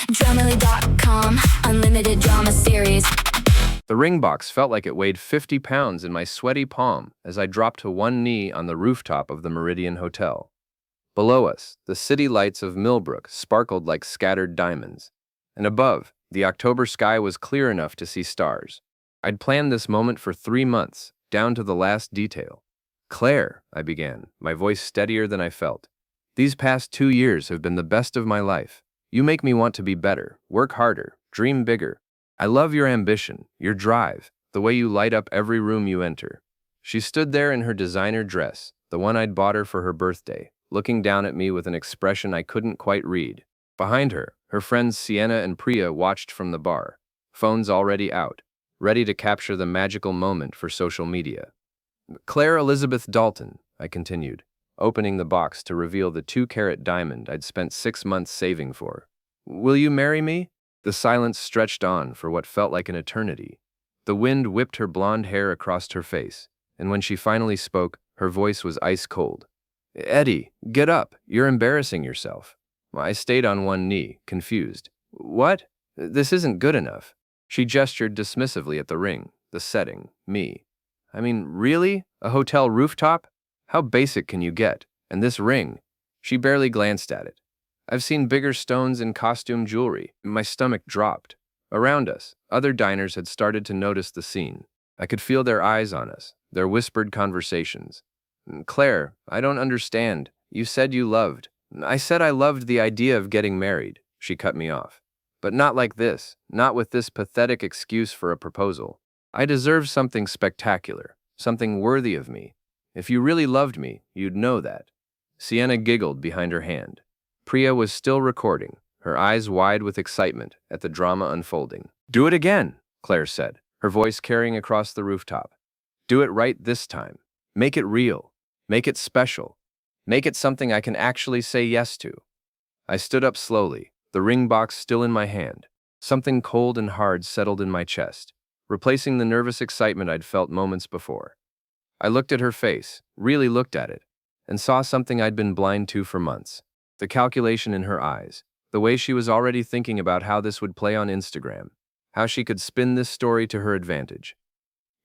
Dramily.com, unlimited drama series. The ring box felt like it weighed 50 pounds in my sweaty palm as I dropped to one knee on the rooftop of the Meridian Hotel. Below us, the city lights of Millbrook sparkled like scattered diamonds, and above, the October sky was clear enough to see stars. I'd planned this moment for 3 months, down to the last detail. "Claire," I began, my voice steadier than I felt. "These past 2 years have been the best of my life. You make me want to be better, work harder, dream bigger. I love your ambition, your drive, the way you light up every room you enter." She stood there in her designer dress, the one I'd bought her for her birthday, looking down at me with an expression I couldn't quite read. Behind her, her friends Sienna and Priya watched from the bar, phones already out, ready to capture the magical moment for social media. "Claire Elizabeth Dalton," I continued, opening the box to reveal the 2-carat diamond I'd spent 6 months saving for. "Will you marry me?" The silence stretched on for what felt like an eternity. The wind whipped her blonde hair across her face, and when she finally spoke, her voice was ice cold. "Eddie, get up. You're embarrassing yourself." I stayed on one knee, confused. "What? This isn't good enough." She gestured dismissively at the ring, the setting, me. "I mean, really? A hotel rooftop? How basic can you get? And this ring?" She barely glanced at it. "I've seen bigger stones in costume jewelry." My stomach dropped. Around us, other diners had started to notice the scene. I could feel their eyes on us, their whispered conversations. "Claire, I don't understand. You said you loved." "I said I loved the idea of getting married," she cut me off. "But not like this, not with this pathetic excuse for a proposal. I deserve something spectacular, something worthy of me. If you really loved me, you'd know that." Sienna giggled behind her hand. Priya was still recording, her eyes wide with excitement at the drama unfolding. "Do it again," Claire said, her voice carrying across the rooftop. "Do it right this time. Make it real. Make it special. Make it something I can actually say yes to." I stood up slowly, the ring box still in my hand. Something cold and hard settled in my chest, replacing the nervous excitement I'd felt moments before. I looked at her face, really looked at it, and saw something I'd been blind to for months. The calculation in her eyes, the way she was already thinking about how this would play on Instagram, how she could spin this story to her advantage.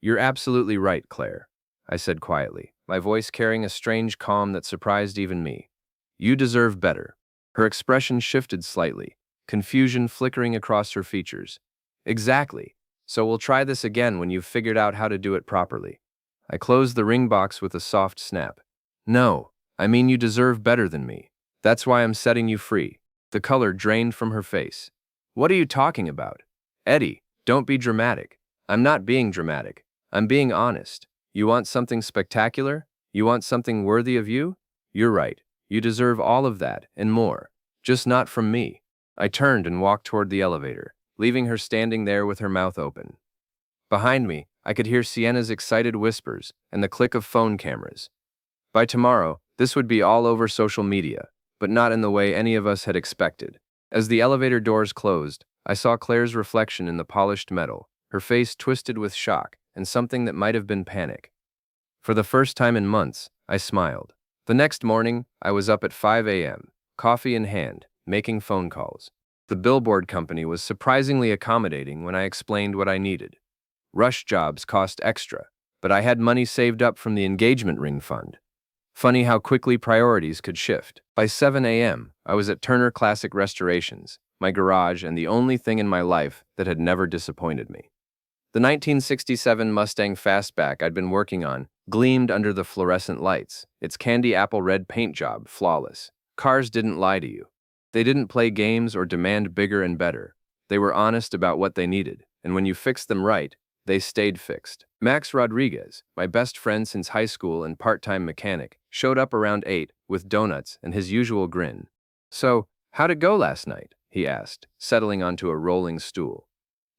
"You're absolutely right, Claire," I said quietly, my voice carrying a strange calm that surprised even me. "You deserve better." Her expression shifted slightly, confusion flickering across her features. "Exactly. So we'll try this again when you've figured out how to do it properly." I closed the ring box with a soft snap. "No, I mean you deserve better than me. That's why I'm setting you free." The color drained from her face. "What are you talking about?" "Eddie, don't be dramatic." "I'm not being dramatic. I'm being honest. You want something spectacular? You want something worthy of you? You're right. You deserve all of that, and more. Just not from me." I turned and walked toward the elevator, leaving her standing there with her mouth open. Behind me, I could hear Sienna's excited whispers and the click of phone cameras. By tomorrow, this would be all over social media, but not in the way any of us had expected. As the elevator doors closed, I saw Claire's reflection in the polished metal, her face twisted with shock and something that might have been panic. For the first time in months, I smiled. The next morning, I was up at 5 a.m., coffee in hand, making phone calls. The billboard company was surprisingly accommodating when I explained what I needed. Rush jobs cost extra, but I had money saved up from the engagement ring fund. Funny how quickly priorities could shift. By 7 a.m., I was at Turner Classic Restorations, my garage and the only thing in my life that had never disappointed me. The 1967 Mustang Fastback I'd been working on gleamed under the fluorescent lights, its candy apple red paint job flawless. Cars didn't lie to you. They didn't play games or demand bigger and better. They were honest about what they needed, and when you fixed them right, they stayed fixed. Max Rodriguez, my best friend since high school and part-time mechanic, showed up around 8 with donuts and his usual grin. "So, how'd it go last night?" he asked, settling onto a rolling stool.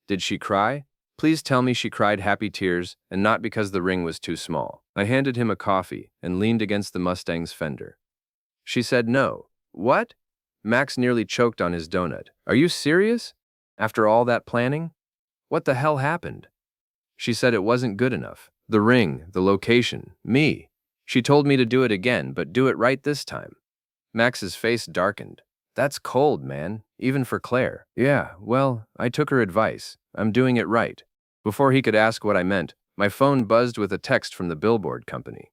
"Did she cry?" "Please tell me she cried happy tears and not because the ring was too small." I handed him a coffee and leaned against the Mustang's fender. "She said no." "What?" Max nearly choked on his donut. "Are you serious? After all that planning? What the hell happened?" "She said it wasn't good enough. The ring, the location, me. She told me to do it again, but do it right this time." Max's face darkened. That's cold, man, even for Claire. Yeah, well, I took her advice. I'm doing it right. Before he could ask what I meant, my phone buzzed with a text from the billboard company.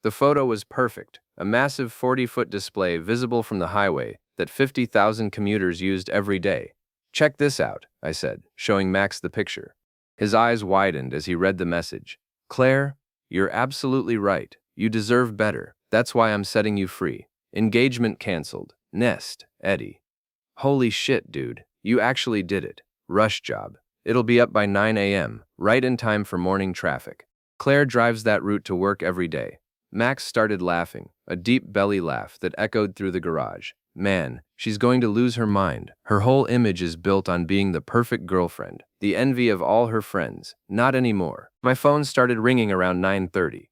The photo was perfect, a massive 40-foot display visible from the highway that 50,000 commuters used every day. Check this out, I said, showing Max the picture. His eyes widened as he read the message. Claire, you're absolutely right. You deserve better. That's why I'm setting you free. Engagement canceled. Nest, Eddie. Holy shit, dude. You actually did it. Rush job. It'll be up by 9 a.m., right in time for morning traffic. Claire drives that route to work every day. Max started laughing, a deep belly laugh that echoed through the garage. Man, she's going to lose her mind. Her whole image is built on being the perfect girlfriend, the envy of all her friends. Not anymore. My phone started ringing around 9:30.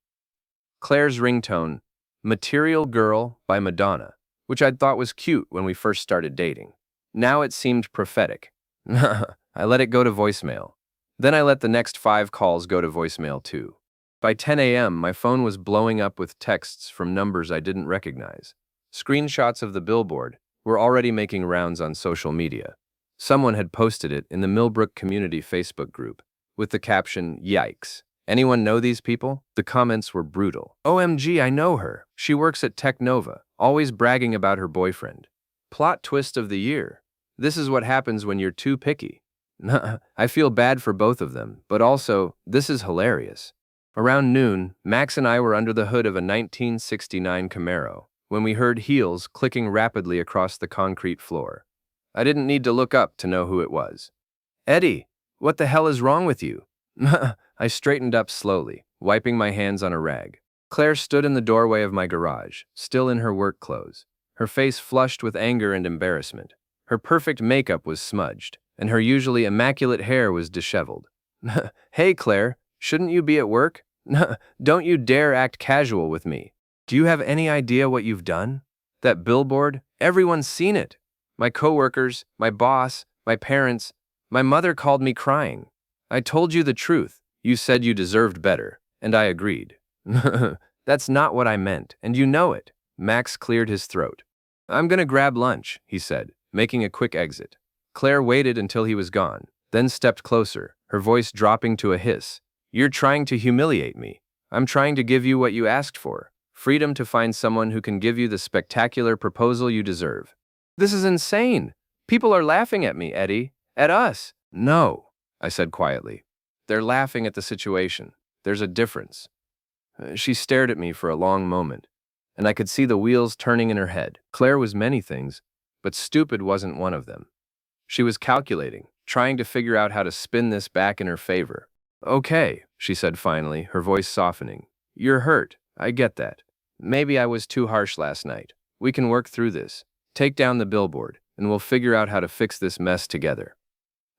Claire's ringtone, Material Girl by Madonna, which I'd thought was cute when we first started dating. Now it seemed prophetic. I let it go to voicemail. Then I let the next 5 calls go to voicemail too. By 10 a.m., my phone was blowing up with texts from numbers I didn't recognize. Screenshots of the billboard were already making rounds on social media. Someone had posted it in the Millbrook Community Facebook group with the caption, Yikes. Anyone know these people? The comments were brutal. OMG, I know her. She works at Technova, always bragging about her boyfriend. Plot twist of the year. This is what happens when you're too picky. I feel bad for both of them, but also, this is hilarious. Around noon, Max and I were under the hood of a 1969 Camaro when we heard heels clicking rapidly across the concrete floor. I didn't need to look up to know who it was. Eddie, what the hell is wrong with you? I straightened up slowly, wiping my hands on a rag. Claire stood in the doorway of my garage, still in her work clothes, her face flushed with anger and embarrassment. Her perfect makeup was smudged, and her usually immaculate hair was disheveled. Hey, Claire, shouldn't you be at work? Don't you dare act casual with me. Do you have any idea what you've done? That billboard, everyone's seen it. My coworkers, my boss, my parents, my mother called me crying. I told you the truth. You said you deserved better, and I agreed. That's not what I meant, and you know it. Max cleared his throat. I'm gonna grab lunch, he said, making a quick exit. Claire waited until he was gone, then stepped closer, her voice dropping to a hiss. You're trying to humiliate me. I'm trying to give you what you asked for. Freedom to find someone who can give you the spectacular proposal you deserve. This is insane. People are laughing at me, Eddie. At us. No, I said quietly. They're laughing at the situation. There's a difference. She stared at me for a long moment, and I could see the wheels turning in her head. Claire was many things, but stupid wasn't one of them. She was calculating, trying to figure out how to spin this back in her favor. Okay, she said finally, her voice softening. You're hurt. I get that. Maybe I was too harsh last night. We can work through this. Take down the billboard, and we'll figure out how to fix this mess together.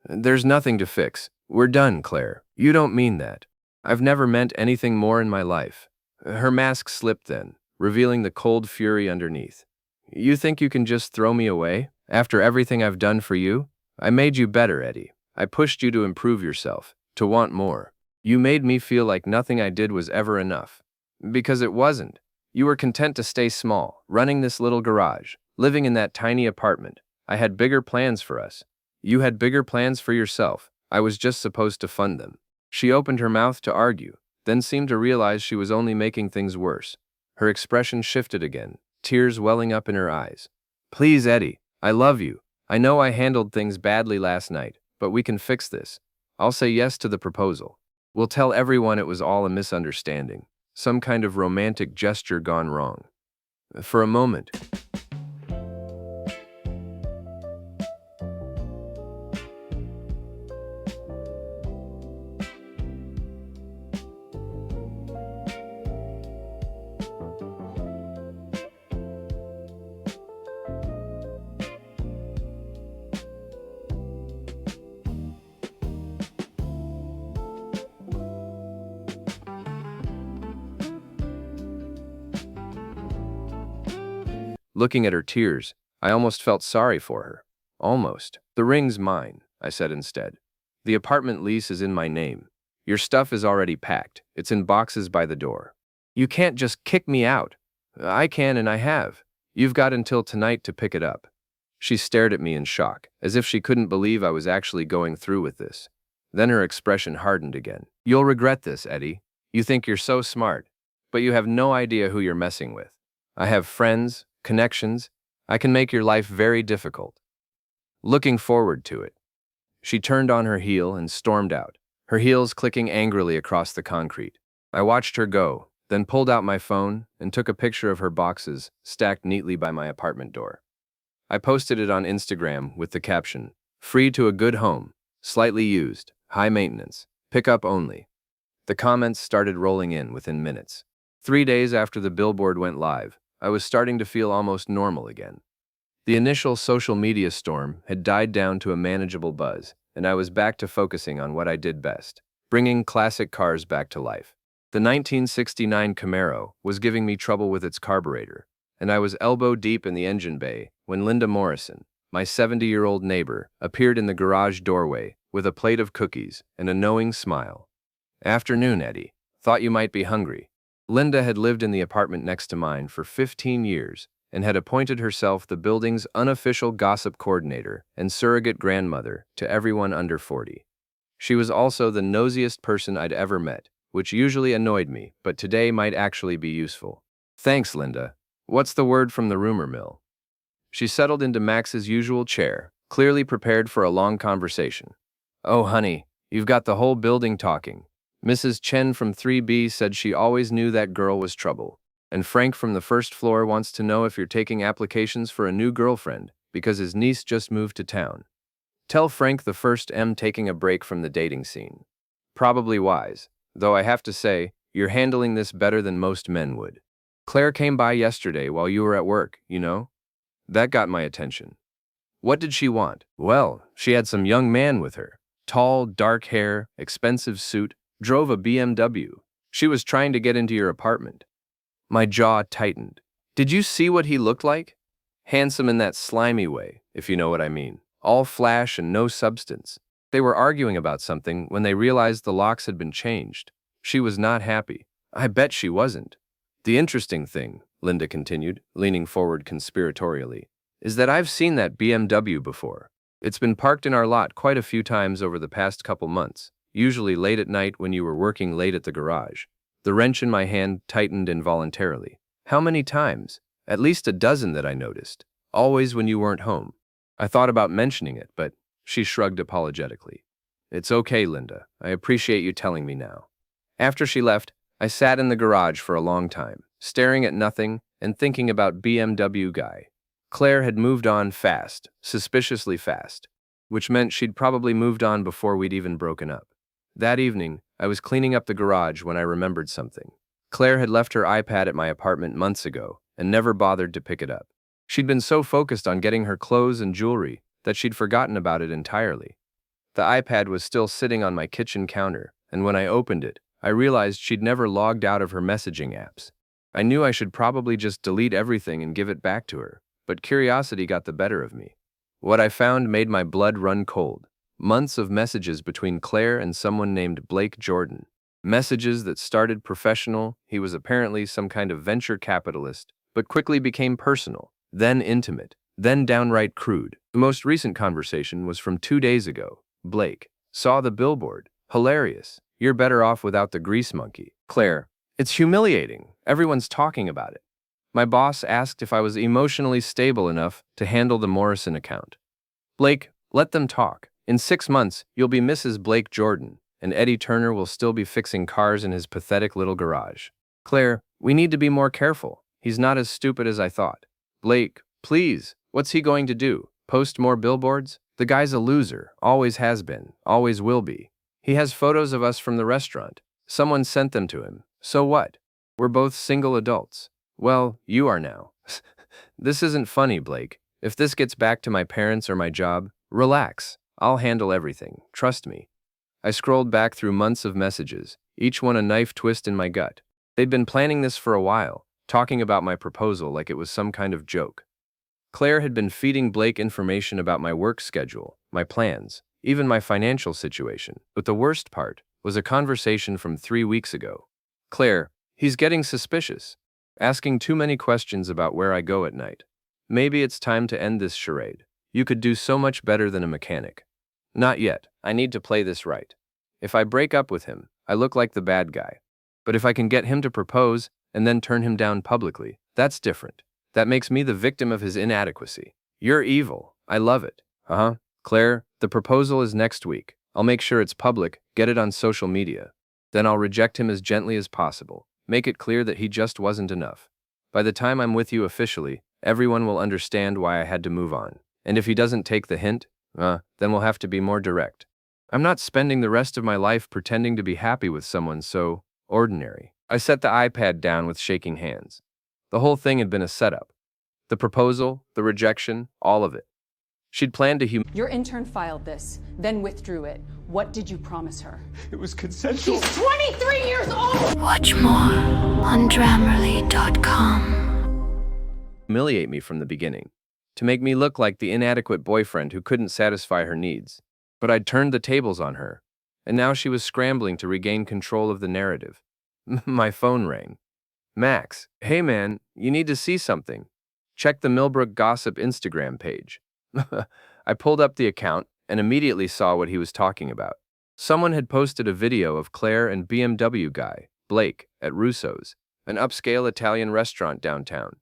There's nothing to fix. We're done, Claire. You don't mean that. I've never meant anything more in my life. Her mask slipped then, revealing the cold fury underneath. You think you can just throw me away? After everything I've done for you? I made you better, Eddie. I pushed you to improve yourself, to want more. You made me feel like nothing I did was ever enough. Because it wasn't. You were content to stay small, running this little garage, living in that tiny apartment. I had bigger plans for us. You had bigger plans for yourself. I was just supposed to fund them. She opened her mouth to argue, then seemed to realize she was only making things worse. Her expression shifted again, tears welling up in her eyes. Please, Eddie, I love you. I know I handled things badly last night, but we can fix this. I'll say yes to the proposal. We'll tell everyone it was all a misunderstanding, some kind of romantic gesture gone wrong. For a moment, looking at her tears, I almost felt sorry for her. Almost. The ring's mine, I said instead. The apartment lease is in my name. Your stuff is already packed. It's in boxes by the door. You can't just kick me out. I can and I have. You've got until tonight to pick it up. She stared at me in shock, as if she couldn't believe I was actually going through with this. Then her expression hardened again. You'll regret this, Eddie. You think you're so smart, but you have no idea who you're messing with. I have friends, connections. I can make your life very difficult. Looking forward to it. She turned on her heel and stormed out, her heels clicking angrily across the concrete. I watched her go, then pulled out my phone and took a picture of her boxes stacked neatly by my apartment door. I posted it on Instagram with the caption, "Free to a good home, slightly used, high maintenance, pickup only." The comments started rolling in within minutes. 3 days after the billboard went live, I was starting to feel almost normal again. The initial social media storm had died down to a manageable buzz, and I was back to focusing on what I did best, bringing classic cars back to life. The 1969 Camaro was giving me trouble with its carburetor, and I was elbow deep in the engine bay when Linda Morrison, my 70-year-old neighbor, appeared in the garage doorway with a plate of cookies and a knowing smile. "Afternoon, Eddie. Thought you might be hungry." Linda had lived in the apartment next to mine for 15 years and had appointed herself the building's unofficial gossip coordinator and surrogate grandmother to everyone under 40. She was also the nosiest person I'd ever met, which usually annoyed me, but today might actually be useful. "Thanks, Linda. What's the word from the rumor mill?" She settled into Max's usual chair, clearly prepared for a long conversation. "Oh, honey, you've got the whole building talking. Mrs. Chen from 3B said she always knew that girl was trouble. And Frank from the first floor wants to know if you're taking applications for a new girlfriend, because his niece just moved to town. Tell Frank the first M taking a break from the dating scene. Probably wise, though I have to say, you're handling this better than most men would. Claire came by yesterday while you were at work, you know? That got my attention." "What did she want?" "Well, she had some young man with her. Tall, dark hair, expensive suit, drove a BMW. She was trying to get into your apartment." My jaw tightened. "Did you see what he looked like? Handsome in that slimy way, if you know what I mean. All flash and no substance." They were arguing about something when they realized the locks had been changed. She was not happy. I bet she wasn't. "The interesting thing," Linda continued, leaning forward conspiratorially, "is that I've seen that BMW before. It's been parked in our lot quite a few times over the past couple months, usually late at night when you were working late at the garage." The wrench in my hand tightened involuntarily. "How many times?" "At least a dozen that I noticed. Always when you weren't home." I thought about mentioning it, but she shrugged apologetically. "It's okay, Linda. I appreciate you telling me now." After she left, I sat in the garage for a long time, staring at nothing and thinking about BMW guy. Claire had moved on fast, suspiciously fast, which meant she'd probably moved on before we'd even broken up. That evening, I was cleaning up the garage when I remembered something. Claire had left her iPad at my apartment months ago and never bothered to pick it up. She'd been so focused on getting her clothes and jewelry that she'd forgotten about it entirely. The iPad was still sitting on my kitchen counter, and when I opened it, I realized she'd never logged out of her messaging apps. I knew I should probably just delete everything and give it back to her, but curiosity got the better of me. What I found made my blood run cold. Months of messages between Claire and someone named Blake Jordan. Messages that started professional, he was apparently some kind of venture capitalist, but quickly became personal, then intimate, then downright crude. The most recent conversation was from 2 days ago. Blake: "Saw the billboard. Hilarious. You're better off without the grease monkey." Claire: "It's humiliating. Everyone's talking about it." My boss asked if I was emotionally stable enough to handle the Morrison account. Blake: "Let them talk. In 6 months, you'll be Mrs. Blake Jordan, and Eddie Turner will still be fixing cars in his pathetic little garage." Claire: "We need to be more careful. He's not as stupid as I thought." Blake: "Please, what's he going to do? Post more billboards? The guy's a loser, always has been, always will be. He has photos of us from the restaurant. Someone sent them to him. So what? We're both single adults. Well, you are now." "This isn't funny, Blake. If this gets back to my parents or my job, relax. I'll handle everything, trust me." I scrolled back through months of messages, each one a knife twist in my gut. They'd been planning this for a while, talking about my proposal like it was some kind of joke. Claire had been feeding Blake information about my work schedule, my plans, even my financial situation. But the worst part was a conversation from 3 weeks ago. Claire: "He's getting suspicious. Asking too many questions about where I go at night. Maybe it's time to end this charade." You could do so much better than a mechanic. Not yet. I need to play this right. If I break up with him, I look like the bad guy. But if I can get him to propose and then turn him down publicly, that's different. That makes me the victim of his inadequacy. You're evil. I love it. Uh-huh. Claire, the proposal is next week. I'll make sure it's public, get it on social media. Then I'll reject him as gently as possible. Make it clear that he just wasn't enough. By the time I'm with you officially, everyone will understand why I had to move on. And if he doesn't take the hint, then we'll have to be more direct. I'm not spending the rest of my life pretending to be happy with someone so ordinary. I set the iPad down with shaking hands. The whole thing had been a setup. The proposal, the rejection, all of it. She'd planned to Your intern filed this, then withdrew it. What did you promise her? It was consensual. She's 23 years old! Watch more on Grammarly.com. humiliate me from the beginning, to make me look like the inadequate boyfriend who couldn't satisfy her needs. But I'd turned the tables on her, and now she was scrambling to regain control of the narrative. My phone rang. Max, hey man, you need to see something. Check the Millbrook Gossip Instagram page. I pulled up the account and immediately saw what he was talking about. Someone had posted a video of Claire and BMW guy, Blake, at Russo's, an upscale Italian restaurant downtown.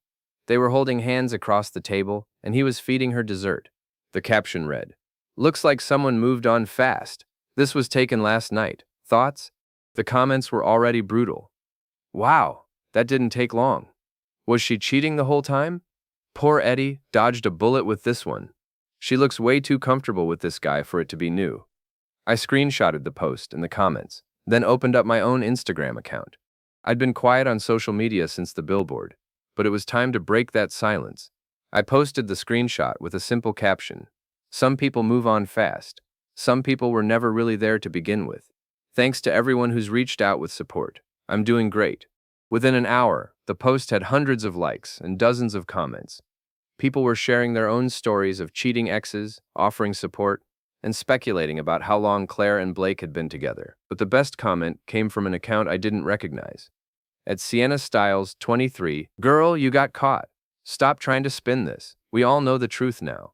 They were holding hands across the table, and he was feeding her dessert. The caption read, "Looks like someone moved on fast. This was taken last night. Thoughts?" The comments were already brutal. Wow, that didn't take long. Was she cheating the whole time? Poor Eddie dodged a bullet with this one. She looks way too comfortable with this guy for it to be new. I screenshotted the post and the comments, then opened up my own Instagram account. I'd been quiet on social media since the billboard, but it was time to break that silence. I posted the screenshot with a simple caption. Some people move on fast. Some people were never really there to begin with. Thanks to everyone who's reached out with support. I'm doing great. Within an hour, the post had hundreds of likes and dozens of comments. People were sharing their own stories of cheating exes, offering support, and speculating about how long Claire and Blake had been together. But the best comment came from an account I didn't recognize. At Sienna Styles 23, "Girl, you got caught. Stop trying to spin this. We all know the truth now."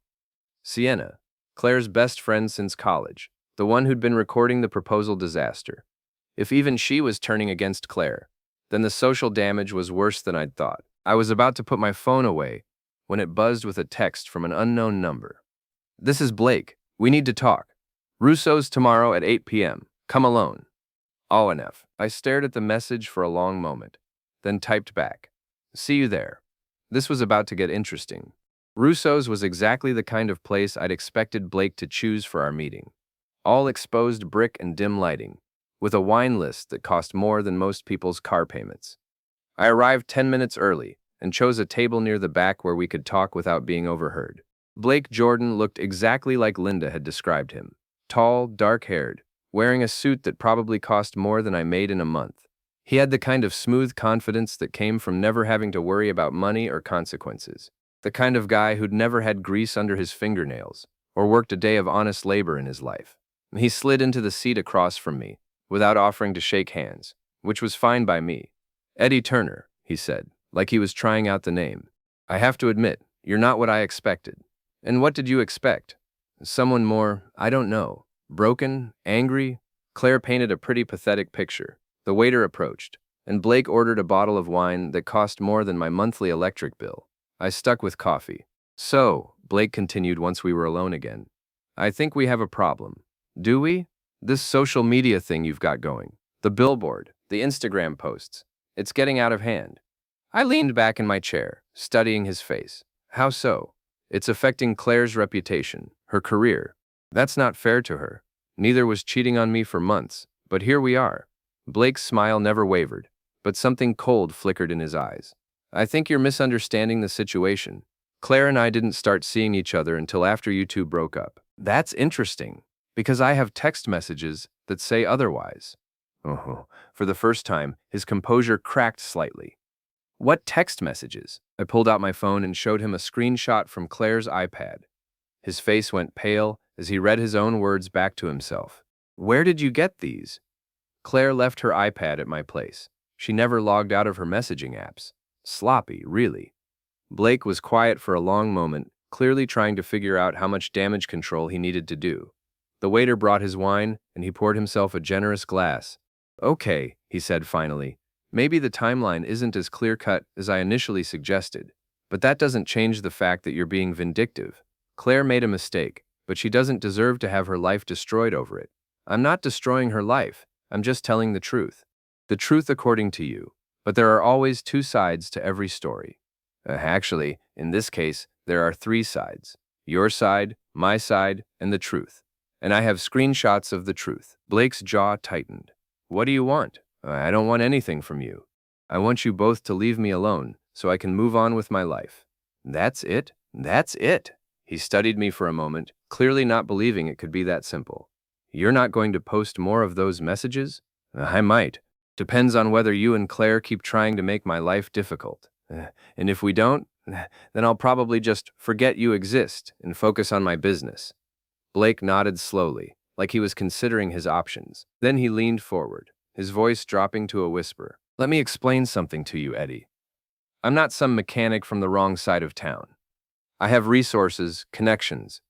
Sienna, Claire's best friend since college, the one who'd been recording the proposal disaster. If even she was turning against Claire, then the social damage was worse than I'd thought. I was about to put my phone away when it buzzed with a text from an unknown number. "This is Blake. We need to talk. Russo's tomorrow at 8 p.m. Come alone." ONF. I stared at the message for a long moment, then typed back, "See you there." This was about to get interesting. Russo's was exactly the kind of place I'd expected Blake to choose for our meeting. All exposed brick and dim lighting, with a wine list that cost more than most people's car payments. I arrived 10 minutes early and chose a table near the back where we could talk without being overheard. Blake Jordan looked exactly like Linda had described him. Tall, dark-haired, wearing a suit that probably cost more than I made in a month. He had the kind of smooth confidence that came from never having to worry about money or consequences. The kind of guy who'd never had grease under his fingernails or worked a day of honest labor in his life. He slid into the seat across from me without offering to shake hands, which was fine by me. "Eddie Turner," he said, like he was trying out the name. "I have to admit, you're not what I expected." "And what did you expect? Someone more, I don't know, broken, angry?" Claire painted a pretty pathetic picture. The waiter approached, and Blake ordered a bottle of wine that cost more than my monthly electric bill. I stuck with coffee. "So," Blake continued once we were alone again, "I think we have a problem. Do we? This social media thing you've got going. The billboard, the Instagram posts. It's getting out of hand." I leaned back in my chair, studying his face. "How so?" "It's affecting Claire's reputation, her career. That's not fair to her. Neither was cheating on me for months, but here we are." Blake's smile never wavered, but something cold flickered in his eyes. "I think you're misunderstanding the situation. Claire and I didn't start seeing each other until after you two broke up." "That's interesting, because I have text messages that say otherwise." Oh, for the first time, his composure cracked slightly. "What text messages?" I pulled out my phone and showed him a screenshot from Claire's iPad. His face went pale as he read his own words back to himself. "Where did you get these?" Claire left her iPad at my place. She never logged out of her messaging apps. Sloppy, really. Blake was quiet for a long moment, clearly trying to figure out how much damage control he needed to do. The waiter brought his wine, and he poured himself a generous glass. "Okay," he said finally. "Maybe the timeline isn't as clear-cut as I initially suggested, but that doesn't change the fact that you're being vindictive. Claire made a mistake, but she doesn't deserve to have her life destroyed over it. I'm not destroying her life, I'm just telling the truth. The truth according to you. But there are always two sides to every story. Actually, in this case, there are three sides. Your side, my side, and the truth. And I have screenshots of the truth." Blake's jaw tightened. "What do you want?" "I don't want anything from you. I want you both to leave me alone so I can move on with my life." "That's it? That's it?" He studied me for a moment, clearly not believing it could be that simple. "You're not going to post more of those messages?" "I might. Depends on whether you and Claire keep trying to make my life difficult. And if we don't, then I'll probably just forget you exist and focus on my business." Blake nodded slowly, like he was considering his options. Then he leaned forward, his voice dropping to a whisper. "Let me explain something to you, Eddie. I'm not some mechanic from the wrong side of town. I have resources, connections.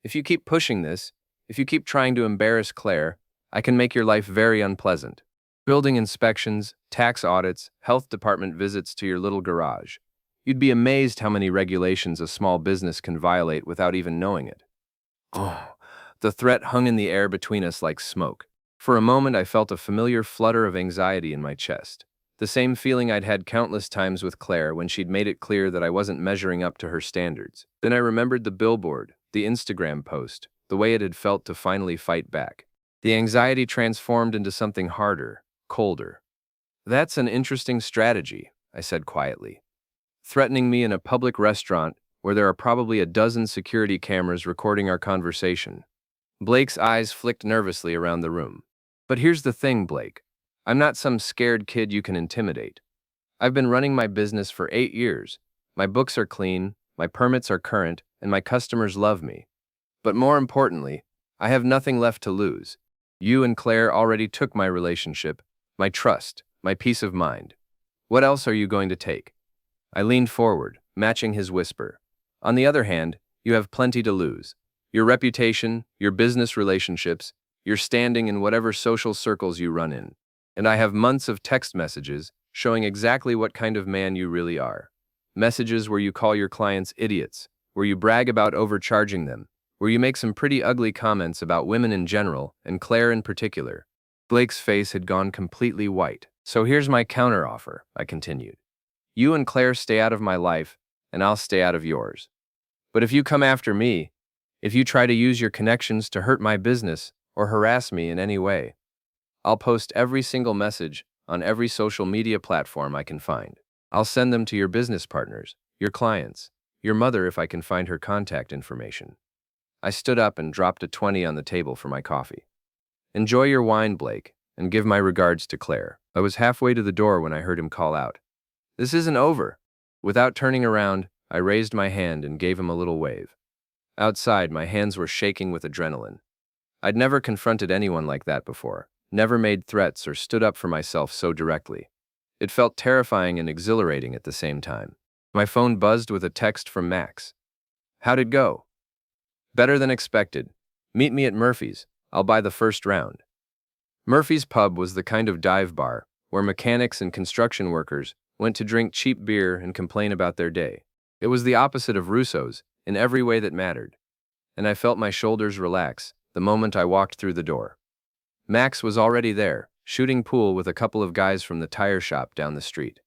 If you keep pushing this, if you keep trying to embarrass Claire, I can make your life very unpleasant. Building inspections, tax audits, health department visits to your little garage. You'd be amazed how many regulations a small business can violate without even knowing it." Oh, the threat hung in the air between us like smoke. For a moment I felt a familiar flutter of anxiety in my chest. The same feeling I'd had countless times with Claire when she'd made it clear that I wasn't measuring up to her standards. Then I remembered the billboard, the Instagram post, the way it had felt to finally fight back. The anxiety transformed into something harder, colder. "That's an interesting strategy," I said quietly. "Threatening me in a public restaurant where there are probably a dozen security cameras recording our conversation." Blake's eyes flicked nervously around the room. "But here's the thing, Blake. I'm not some scared kid you can intimidate. I've been running my business for 8 years. My books are clean, my permits are current, and my customers love me. But more importantly, I have nothing left to lose. You and Claire already took my relationship, my trust, my peace of mind. What else are you going to take?" I leaned forward, matching his whisper. "On the other hand, you have plenty to lose. Your reputation, your business relationships, your standing in whatever social circles you run in. And I have months of text messages showing exactly what kind of man you really are. Messages where you call your clients idiots, where you brag about overcharging them, where you make some pretty ugly comments about women in general, and Claire in particular." Blake's face had gone completely white. "So here's my counteroffer," I continued. "You and Claire stay out of my life, and I'll stay out of yours. But if you come after me, if you try to use your connections to hurt my business or harass me in any way, I'll post every single message on every social media platform I can find. I'll send them to your business partners, your clients, your mother if I can find her contact information." I stood up and dropped a 20 on the table for my coffee. "Enjoy your wine, Blake, and give my regards to Claire." I was halfway to the door when I heard him call out, "This isn't over." Without turning around, I raised my hand and gave him a little wave. Outside, my hands were shaking with adrenaline. I'd never confronted anyone like that before, never made threats or stood up for myself so directly. It felt terrifying and exhilarating at the same time. My phone buzzed with a text from Max. "How'd it go?" "Better than expected. Meet me at Murphy's. I'll buy the first round." Murphy's Pub was the kind of dive bar where mechanics and construction workers went to drink cheap beer and complain about their day. It was the opposite of Russo's in every way that mattered, and I felt my shoulders relax the moment I walked through the door. Max was already there, shooting pool with a couple of guys from the tire shop down the street.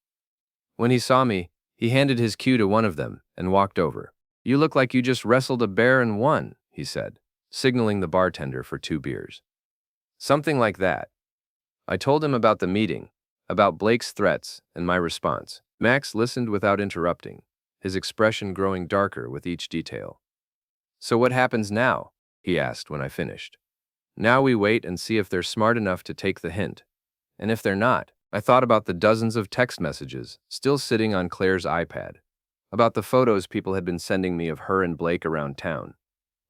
When he saw me, he handed his cue to one of them and walked over. "You look like you just wrestled a bear and won," he said, signaling the bartender for 2 beers. "Something like that." I told him about the meeting, about Blake's threats, and my response. Max listened without interrupting, his expression growing darker with each detail. "So what happens now?" he asked when I finished. "Now we wait and see if they're smart enough to take the hint. And if they're not," I thought about the dozens of text messages still sitting on Claire's iPad, about the photos people had been sending me of her and Blake around town,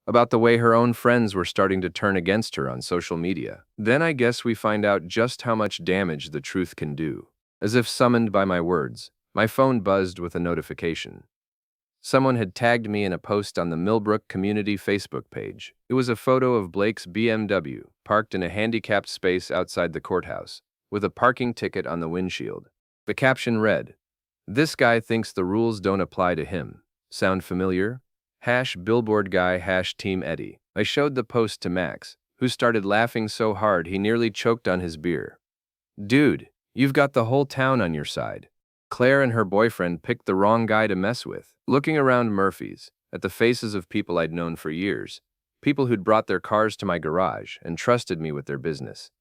about the way her own friends were starting to turn against her on social media. Then I guess we find out just how much damage the truth can do. As if summoned by my words, my phone buzzed with a notification. Someone had tagged me in a post on the Millbrook Community Facebook page. It was a photo of Blake's BMW, parked in a handicapped space outside the courthouse, with a parking ticket on the windshield. The caption read, "This guy thinks the rules don't apply to him. Sound familiar? #billboard guy #team Eddie." I showed the post to Max, who started laughing so hard he nearly choked on his beer. "Dude, you've got the whole town on your side. Claire and her boyfriend picked the wrong guy to mess with." Looking around Murphy's, at the faces of people I'd known for years, people who'd brought their cars to my garage and trusted me with their business,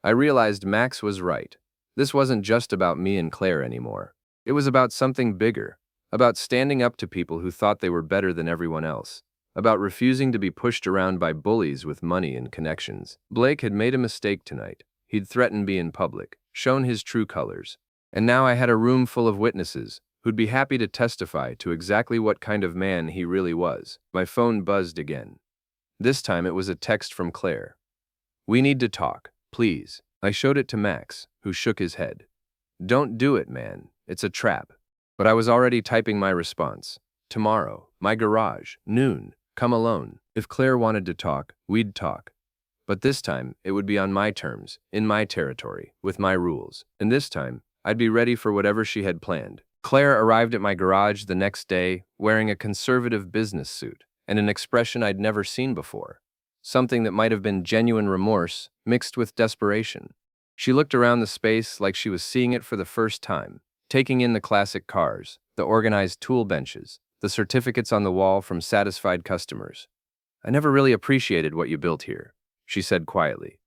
I realized Max was right. This wasn't just about me and Claire anymore. It was about something bigger, about standing up to people who thought they were better than everyone else, about refusing to be pushed around by bullies with money and connections. Blake had made a mistake tonight. He'd threatened me in public, shown his true colors. And now I had a room full of witnesses who'd be happy to testify to exactly what kind of man he really was. My phone buzzed again. This time it was a text from Claire. "We need to talk, please." I showed it to Max, who shook his head. "Don't do it, man. It's a trap." But I was already typing my response. "Tomorrow, my garage, noon, come alone." If Claire wanted to talk, we'd talk. But this time, it would be on my terms, in my territory, with my rules. And this time, I'd be ready for whatever she had planned. Claire arrived at my garage the next day wearing a conservative business suit and an expression I'd never seen before, something that might have been genuine remorse mixed with desperation. She looked around the space like she was seeing it for the first time, taking in the classic cars, the organized tool benches, the certificates on the wall from satisfied customers. "I never really appreciated what you built here," she said quietly.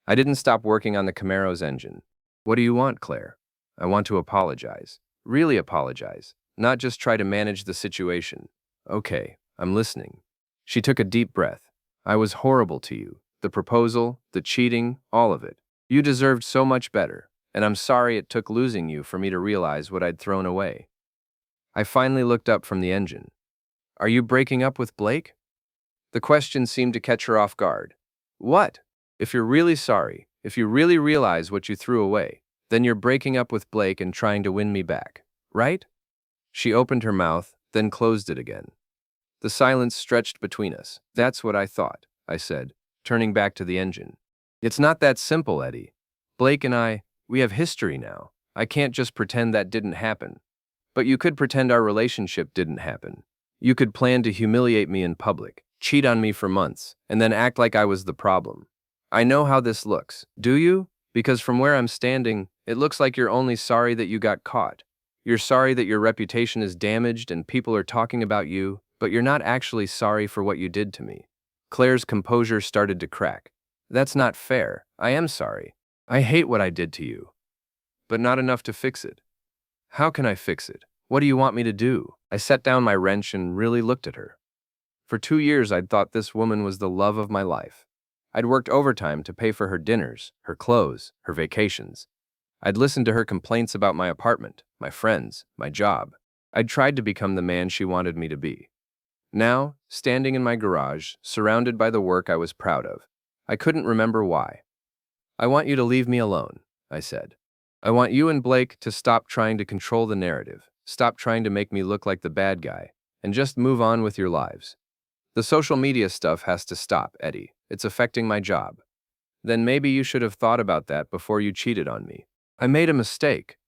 "I didn't stop working on the Camaro's engine." "What do you want, Claire?" "I want to apologize. Really apologize, not just try to manage the situation." "Okay, I'm listening." She took a deep breath. "I was horrible to you. The proposal, the cheating, all of it. You deserved so much better, and I'm sorry it took losing you for me to realize what I'd thrown away." I finally looked up from the engine. "Are you breaking up with Blake?" The question seemed to catch her off guard. "What? If you're really sorry, if you really realize what you threw away, then you're breaking up with Blake and trying to win me back, right?" She opened her mouth, then closed it again. The silence stretched between us. "That's what I thought," I said, turning back to the engine. "It's not that simple, Eddie. Blake and we have history now. I can't just pretend that didn't happen. But you could pretend our relationship didn't happen. You could plan to humiliate me in public, cheat on me for months, and then act like I was the problem. I know how this looks. Do you? Because from where I'm standing, it looks like you're only sorry that you got caught. You're sorry that your reputation is damaged and people are talking about you, but you're not actually sorry for what you did to me." Claire's composure started to crack. "That's not fair. I am sorry. I hate what I did to you. But not enough to fix it." "How can I fix it? What do you want me to do?" I set down my wrench and really looked at her. For 2 years, I'd thought this woman was the love of my life. I'd worked overtime to pay for her dinners, her clothes, her vacations. I'd listened to her complaints about my apartment, my friends, my job. I'd tried to become the man she wanted me to be. Now, standing in my garage, surrounded by the work I was proud of, I couldn't remember why. "I want you to leave me alone," I said. "I want you and Blake to stop trying to control the narrative, stop trying to make me look like the bad guy, and just move on with your lives. The social media stuff has to stop, Eddie. It's affecting my job." "Then maybe you should have thought about that before you cheated on me." "I made a mistake.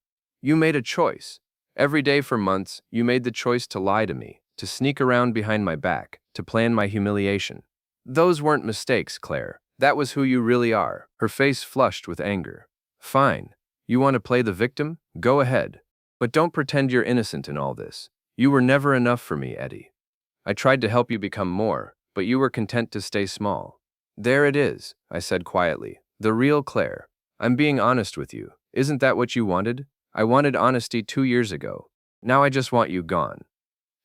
You made a choice. Every day for months, you made the choice to lie to me, to sneak around behind my back, to plan my humiliation. Those weren't mistakes, Claire. That was who you really are." Her face flushed with anger. "Fine. You want to play the victim? Go ahead. But don't pretend you're innocent in all this. You were never enough for me, Eddie. I tried to help you become more, but you were content to stay small." "There it is," I said quietly. "The real Claire. I'm being honest with you. Isn't that what you wanted? I wanted honesty 2 years ago. Now I just want you gone."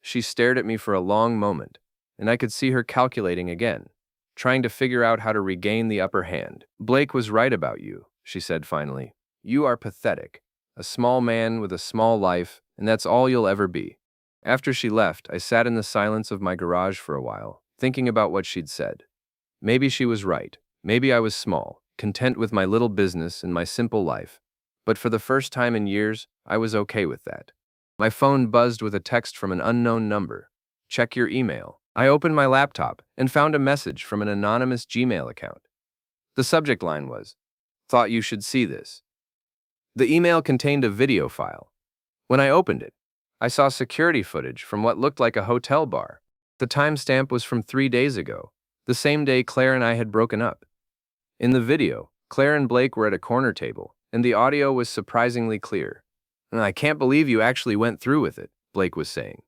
She stared at me for a long moment, and I could see her calculating again, trying to figure out how to regain the upper hand. "Blake was right about you," she said finally. "You are pathetic. A small man with a small life, and that's all you'll ever be." After she left, I sat in the silence of my garage for a while, thinking about what she'd said. Maybe she was right. Maybe I was small, content with my little business and my simple life. But for the first time in years, I was okay with that. My phone buzzed with a text from an unknown number. Check your email. I opened my laptop and found a message from an anonymous Gmail account. The subject line was, "Thought you should see this." The email contained a video file. When I opened it, I saw security footage from what looked like a hotel bar. The timestamp was from 3 days ago, the same day Claire and I had broken up. In the video, Claire and Blake were at a corner table, and the audio was surprisingly clear. "I can't believe you actually went through with it," Blake was saying.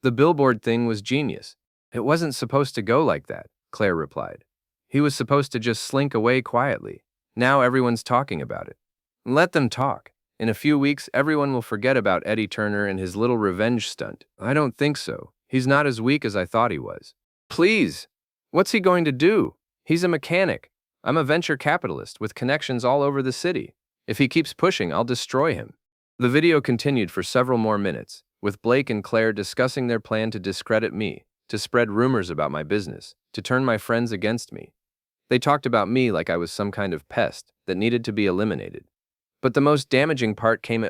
"The billboard thing was genius." "It wasn't supposed to go like that," Claire replied. "He was supposed to just slink away quietly. Now everyone's talking about it." "Let them talk. In a few weeks, everyone will forget about Eddie Turner and his little revenge stunt." "I don't think so. He's not as weak as I thought he was." "Please! What's he going to do? He's a mechanic. I'm a venture capitalist with connections all over the city. If he keeps pushing, I'll destroy him." The video continued for several more minutes, with Blake and Claire discussing their plan to discredit me, to spread rumors about my business, to turn my friends against me. They talked about me like I was some kind of pest that needed to be eliminated. But the most damaging part came